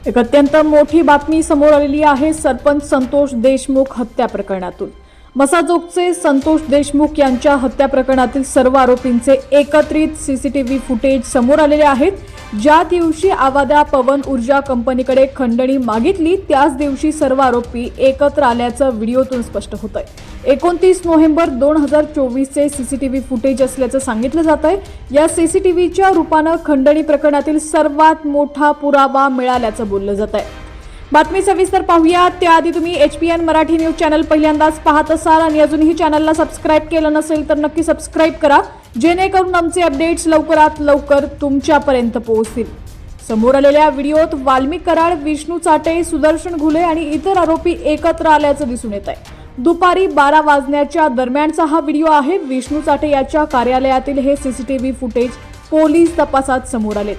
एक अत्यंत मोठी बातमी समोर आलेली आहे सरपंच संतोष देशमुख हत्या प्रकरणातून। मसाजोगचे संतोष देशमुख यांच्या हत्या प्रकरणातील सर्व आरोपींचे एकत्रित सीसीटीव्ही फुटेज समोर आलेले आहेत। ज्या दिवशी आवादा पवन ऊर्जा कंपनीकडे खंडणी मागितली त्याच दिवशी सर्व आरोपी एकत्र आल्याचं व्हिडिओतून स्पष्ट होतंय। 29 नोव्हेंबर 2024 चे सीसीटीव्ही फुटेज असल्याचं सांगितलं जातंय। या सीसीटीव्हीच्या रूपानं खंडणी प्रकरणातील सर्वात मोठा पुरावा मिळाल्याचं बोललं जातंय। बातमी सविस्तर पाहूया त्याआधी तुम्ही HPN मराठी न्यूज चॅनल पहिल्यांदाच पाहत असाल आणि अजूनही चॅनलला सबस्क्राइब केलं नसेल तर नक्की सबस्क्राइब करा, जेणेकरून आमचे अपडेट्स लवकरात लवकर तुमच्यापर्यंत पोहोचतील। समोर आलेल्या व्हिडिओत वाल्मिक कराड, विष्णू चाटे, सुदर्शन घुले आणि इतर आरोपी एकत्र आल्याचं दिसून येत आहे। दुपारी 12 वाजण्याच्या दरम्यानचा हा व्हिडिओ आहे। विष्णू चाटे याच्या कार्यालयातील हे सीसीटीव्ही फुटेज पोलीस तपासात समोर आले।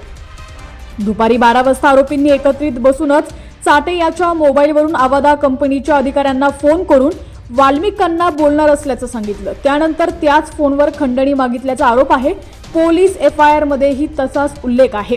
दुपारी 12 वाजता आरोपींनी एकत्रित बसूनच चाटे याच्या मोबाईलवरून आवादा कंपनीच्या अधिकाऱ्यांना फोन करून वाल्मिकांना बोलणार असल्याचं सांगितलं। त्यानंतर त्याच फोनवर खंडणी मागितल्याचा आरोप आहे। पोलीस FIR मध्येही तसाच उल्लेख आहे।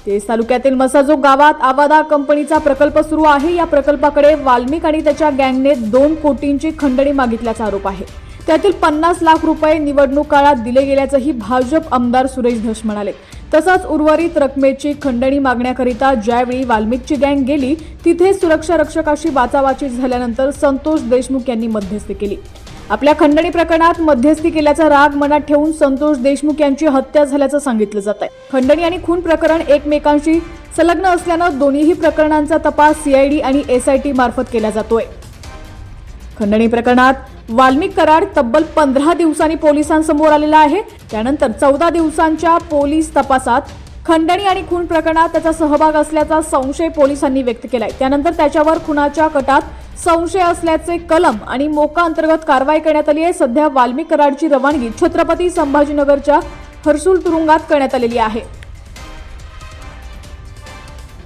तेज तालुक्यातील मसाजोग गावात आवादा कंपनीचा प्रकल्प सुरू आहे। या प्रकल्पाकडे वाल्मिक आणि त्याच्या गँगने 2 कोटींची खंडणी मागितल्याचा आरोप आहे। त्यातील 50 लाख रुपये निवडणूक काळात दिले गेल्याचंही भाजप आमदार सुरेश धस म्हणाले। तसंच उर्वरित रकमेची खंडणी मागण्याकरिता ज्यावेळी वाल्मिकची गँग गेली तिथे सुरक्षा रक्षकाशी बाचाबाची झाल्यानंतर संतोष देशमुख यांनी मध्यस्थी केली। आपल्या खंडणी प्रकरणात मध्यस्थी केल्याचा राग मनात ठेवून संतोष देशमुख यांची हत्या झाल्याचं सांगितलं जात आहे। खंडणी आणि खून प्रकरण एकमेकांशी संलग्न असल्यानं दोन्हीही प्रकरणांचा तपास CID आणि SIT मार्फत केला जातोय। खंडणी प्रकरणात वाल्मिक कराड तब्बल 15 दिवसांनी पोलिसांसमोर आलेला आहे। त्यानंतर 14 दिवसांच्या पोलीस तपासात खंडणी आणि खून प्रकरणात त्याचा सहभाग असल्याचा संशय पोलिसांनी व्यक्त केलाय। त्यानंतर त्याच्यावर खुनाच्या कटात संशय असल्याचे कलम आणि मोका अंतर्गत कारवाई करण्यात आली आहे। सध्या वाल्मिक कराडची रवानगी छत्रपती संभाजीनगरच्या हर्सुल तुरुंगात करण्यात आलेली आहे।